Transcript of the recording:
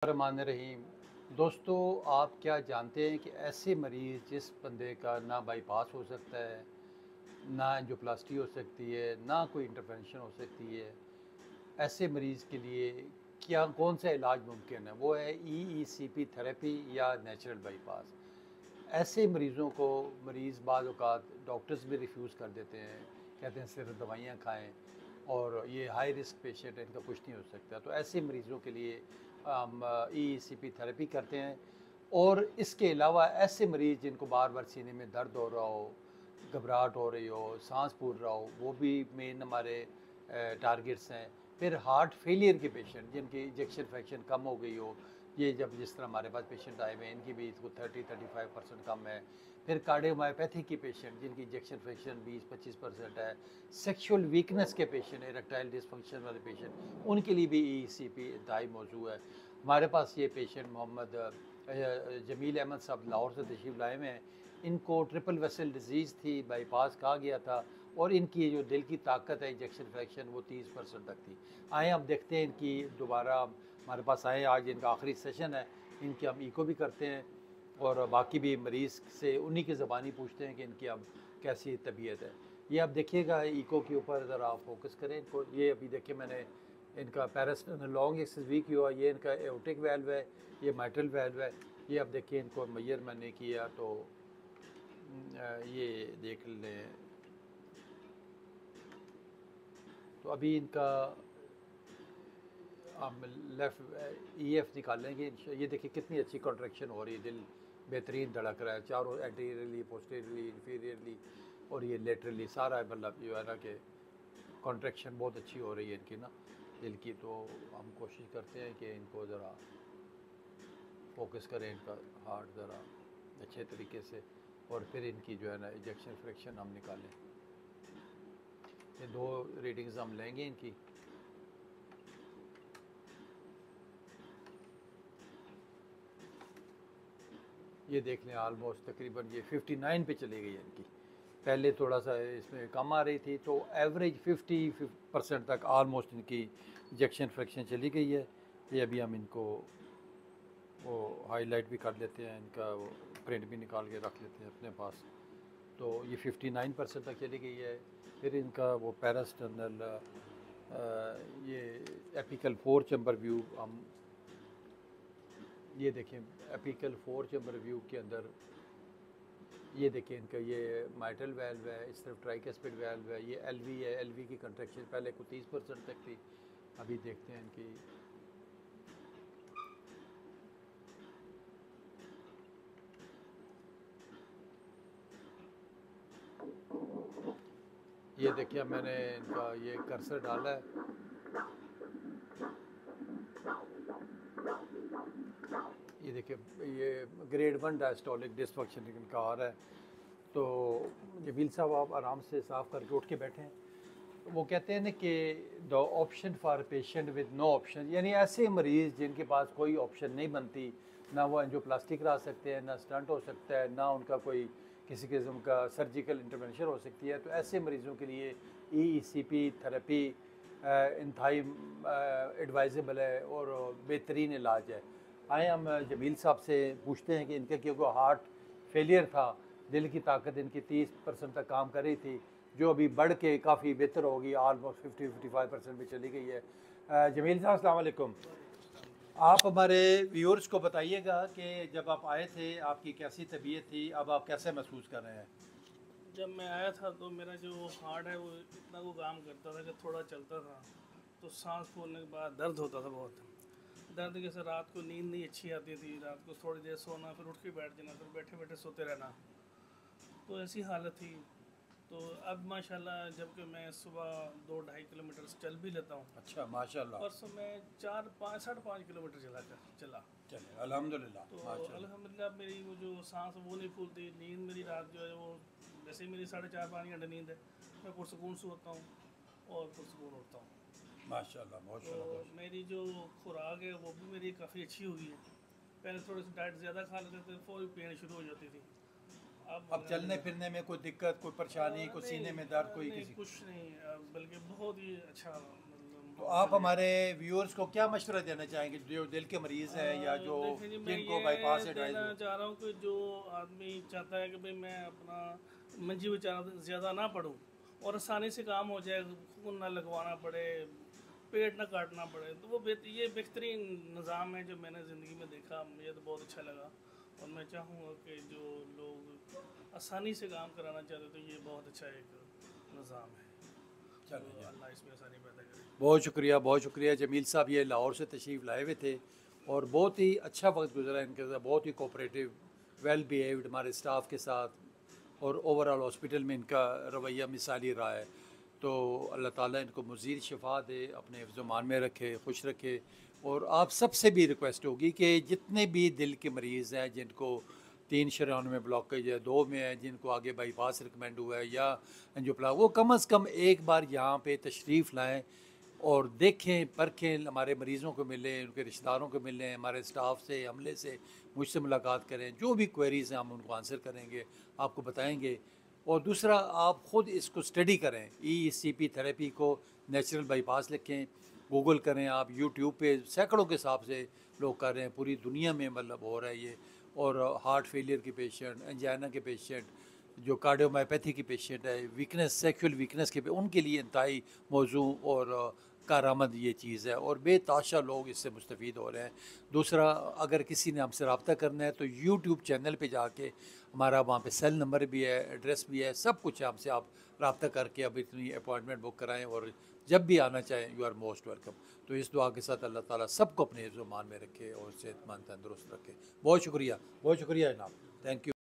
रहमान रहीम। दोस्तों, आप क्या जानते हैं कि ऐसे मरीज़ जिस बंदे का ना बाईपास हो सकता है, ना एंजियोप्लास्टी हो सकती है, ना कोई इंटरवेंशन हो सकती है, ऐसे मरीज़ के लिए क्या कौन सा इलाज मुमकिन है? वो है ईईसीपी थेरेपी या नेचुरल बाईपास। ऐसे मरीज़ों को मरीज़ बाज़ औक़ात डॉक्टर्स भी रिफ्यूज़ कर देते हैं, कहते हैं सिर्फ दवाइयाँ खाएँ और ये हाई रिस्क पेशेंट है, इनका कुछ नहीं हो सकता। तो ऐसे मरीज़ों के लिए हम ईईसीपी थेरेपी करते हैं। और इसके अलावा ऐसे मरीज़ जिनको बार-बार सीने में दर्द हो रहा हो, घबराहट हो रही हो, साँस फूल रहा हो, वो भी मेन हमारे टारगेट्स हैं। फिर हार्ट फेलियर के पेशेंट जिनकी इजेक्शन फ्रैक्शन कम हो गई हो, ये जब जिस तरह हमारे पास पेशेंट आए हुए हैं, इनकी भी इसको 30-35% कम है। फिर कार्डियोमायोपैथी के पेशेंट जिनकी इजेक्शन फ्रैक्शन 20-25% है। सेक्सुअल वीकनेस के पेशेंट, इरेक्टाइल डिस्फंक्शन वाले पेशेंट, उनके लिए भी ईईसीपी इंतहाई मौजू है। हमारे पास ये पेशेंट मोहम्मद जमील अहमद साहब लाहौर से तशरीफ़ लाए हुए हैं। इनको ट्रिपल वेसल डिजीज़ थी, बाईपास कहा गया था और इनकी जो दिल की ताकत है, इजेक्शन फ्रैक्शन, वो 30% तक थी। आए अब देखते हैं इनकी दोबारा हमारे पास आए, आज इनका आखिरी सेशन है। इनकी हम इको भी करते हैं और बाकी भी मरीज़ से उन्हीं की ज़बानी पूछते हैं कि इनकी अब कैसी तबीयत है। ये आप देखिएगा इको के ऊपर ज़रा आप फोकस करें इनको। ये अभी देखिए मैंने इनका पैरास्टामोल लॉन्ग एक्सिस वीक हुआ, ये इनका एओर्टिक वाल्व है, ये माइट्रल वाल्व है। ये अब देखिए इनको मेजर मैंने किया तो ये देख लें। तो अभी इनका हम लेफ़्ट ईएफ निकालेंगे। ये देखिए कितनी अच्छी कॉन्ट्रैक्शन हो रही है, दिल बेहतरीन धड़क रहा है चारों, एंटीरियरली, पोस्टीरियरली, इंफीरियरली और ये लेटरली सारा, मतलब जो है ना कि कॉन्ट्रैक्शन बहुत अच्छी हो रही है इनकी ना दिल की। तो हम कोशिश करते हैं कि इनको ज़रा फोकस करें, इनका हार्ट ज़रा अच्छे तरीके से, और फिर इनकी जो है ना इजेक्शन फ्रैक्शन हम निकालें। ये दो रीडिंग्स हम लेंगे इनकी। ये देख लें आलमोस्ट तकरीबन ये 59 पे चली गई है इनकी। पहले थोड़ा सा इसमें कम आ रही थी, तो एवरेज 50% तक आलमोस्ट इनकी इजेक्शन फ्रैक्शन चली गई है। ये अभी हम इनको वो हाईलाइट भी कर लेते हैं, इनका वो प्रिंट भी निकाल के रख लेते हैं अपने पास। तो ये 59% तक चली गई है। फिर इनका वो पैरास्टर्नल ये एपिकल 4 चैम्बर व्यू हम ये देखें। एपिकल 4 चैम्बर व्यू के अंदर ये देखें इनका ये माइट्रल वाल्व है, इस तरफ ट्राइकस्पिड वाल्व है, ये एलवी है। एलवी की कंट्रैक्शन पहले को 30% तक थी, अभी देखते हैं इनकी। ये देखिए मैंने इनका ये कर्सर डाला है, ये देखिए ये ग्रेड 1 डायस्टोलिक डिसफंक्शन इनका आ रहा है। तो जमील साहब आप आराम से साफ़ करके उठ के बैठें। वो कहते हैं ना कि the option for patient with no option, यानी ऐसे मरीज़ जिनके पास कोई ऑप्शन नहीं बनती, ना वो एंजियोप्लास्टी करा सकते हैं, ना स्टंट हो सकता है, ना उनका कोई किसी किस्म का सर्जिकल इंटरवेंशन हो सकती है। तो ऐसे मरीज़ों के लिए ईईसीपी थेरेपी इंतहाई एडवाइजेबल है और बेहतरीन इलाज है। आए हम जमील साहब से पूछते हैं कि इनका क्योंकि हार्ट फेलियर था, दिल की ताकत इनकी 30% तक काम कर रही थी, जो अभी बढ़ के काफ़ी बेहतर होगी, ऑलमोस्ट 50-55% में चली गई है। जमील साहब अस्सलाम वालेकुम। आप हमारे व्यूअर्स को बताइएगा कि जब आप आए थे आपकी कैसी तबीयत थी, अब आप कैसे महसूस कर रहे हैं? जब मैं आया था तो मेरा जो हार्ट है वो इतना को काम करता था कि थोड़ा चलता था, तो सांस फूलने के बाद दर्द होता था बहुत। दर्द के से रात को नींद नहीं अच्छी आती थी, रात को थोड़ी देर सोना, फिर उठ के बैठ जाना, फिर बैठे बैठे सोते रहना, तो ऐसी हालत थी। तो अब माशाल्लाह जबकि मैं सुबह 2-2.5 किलोमीटर चल भी लेता हूँ, अच्छा, माशाल्लाह। परसों मैं 4-5 5.5 किलोमीटर चला। चले अल्हम्दुलिल्लाह, तो माशाल्लाह। अल्हम्दुलिल्लाह मेरी वो जो सांस वो नहीं फूलती, नींद मेरी रात जो है वो, वैसे ही मेरी 4.5-5 घंटे नींद है, मैं पुरसकून सोता हूँ और पुरसकून उठता हूँ। माशाल्लाह, तो माशाल्लाह, माशाल्लाह। मेरी जो खुराक है वो भी मेरी काफ़ी अच्छी हो गई है। पहले थोड़ी सी डाइट ज़्यादा खा लेते थे, फौरी पेन शुरू हो जाती थी। अब अब चलने फिरने में कोई दिक्कत, कोई परेशानी, कोई नहीं, सीने में दर्द, कोई नहीं किसी? कुछ नहीं, बल्कि बहुत ही अच्छा, मतलब तो आप हमारे व्यूअर्स को क्या मशवरा देना चाहेंगे जो दिल के मरीज़ हैं या जो देखिए जी, मैं जिनको ये बाईपास एडवाइस देना हो? चाह रहा हूँ कि जो आदमी चाहता है कि भाई मैं अपना मंजी बेचारा ज़्यादा ना पढूं और आसानी से काम हो जाए, खून ना लगवाना पड़े, पेट ना काटना पड़े, तो वो ये बेहतरीन निज़ाम है जो मैंने ज़िंदगी में देखा, मुझे तो बहुत अच्छा लगा। और मैं चाहूँगा कि जो लोग आसानी से काम कराना चाहते तो ये बहुत अच्छा एक निज़ाम है। चलो तो अल्लाह इसमें आसानी पैदा करे। बहुत शुक्रिया जमील साहब, ये लाहौर से तशरीफ़ लाए हुए थे और बहुत ही अच्छा वक्त गुजरा इनके साथ, बहुत ही कोऑपरेटिव, वेल बिहेव्ड हमारे स्टाफ के साथ और ओवरऑल हॉस्पिटल में इनका रवैया मिसाली रहा है। तो अल्लाह ताला इनको मज़ीद शिफा दे, अपने हिफ्ज़-ओ-मान में रखे, खुश रखे। और आप सबसे भी रिक्वेस्ट होगी कि जितने भी दिल के मरीज़ हैं जिनको 3 शरायों में ब्लॉकेज है, 2 में है, जिनको आगे बाईपास रिकमेंड हुआ है या एंजियोप्लास्टी, वो कम अज़ कम एक बार यहाँ पे तशरीफ़ लाएँ और देखें, परखें, हमारे मरीज़ों को मिलें, उनके रिश्तेदारों को मिलें, हमारे स्टाफ से, अमले से, मुझसे मुलाकात करें। जो भी क्वेरीज़ हैं हम उनको आंसर करेंगे, आपको बताएंगे। और दूसरा, आप ख़ुद इसको स्टडी करें, ECP थेरेपी को नेचुरल बाईपास लिखें, गूगल करें आप, यूट्यूब पे सैकड़ों के हिसाब से लोग कर रहे हैं, पूरी दुनिया में मतलब हो रहा है ये। और हार्ट फेलियर के पेशेंट, एंजाइना के पेशेंट, जो कार्डियोमायोपैथी के पेशेंट है, वीकनेस, सेक्सुअल वीकनेस के, उनके लिए इंतहाई मौजू और कारआमद ये चीज़ है और बेताशा लोग इससे मुस्तफ़ीद हो रहे हैं। दूसरा, अगर किसी ने हमसे रब्ता करना है तो यूट्यूब चैनल पे जाके हमारा वहाँ पे सेल नंबर भी है, एड्रेस भी है, सब कुछ है। हमसे आप रब्ता करके अब इतनी अपॉइंटमेंट बुक कराएँ और जब भी आना चाहें, यू आर मोस्ट वेलकम। तो इस दुआ के साथ अल्लाह ताला सबको अपने हिफ्ज़-ओ-मान में रखे और सेहतमंद तंदुरुस्त रखे। बहुत शुक्रिया जनाब, थैंक यू।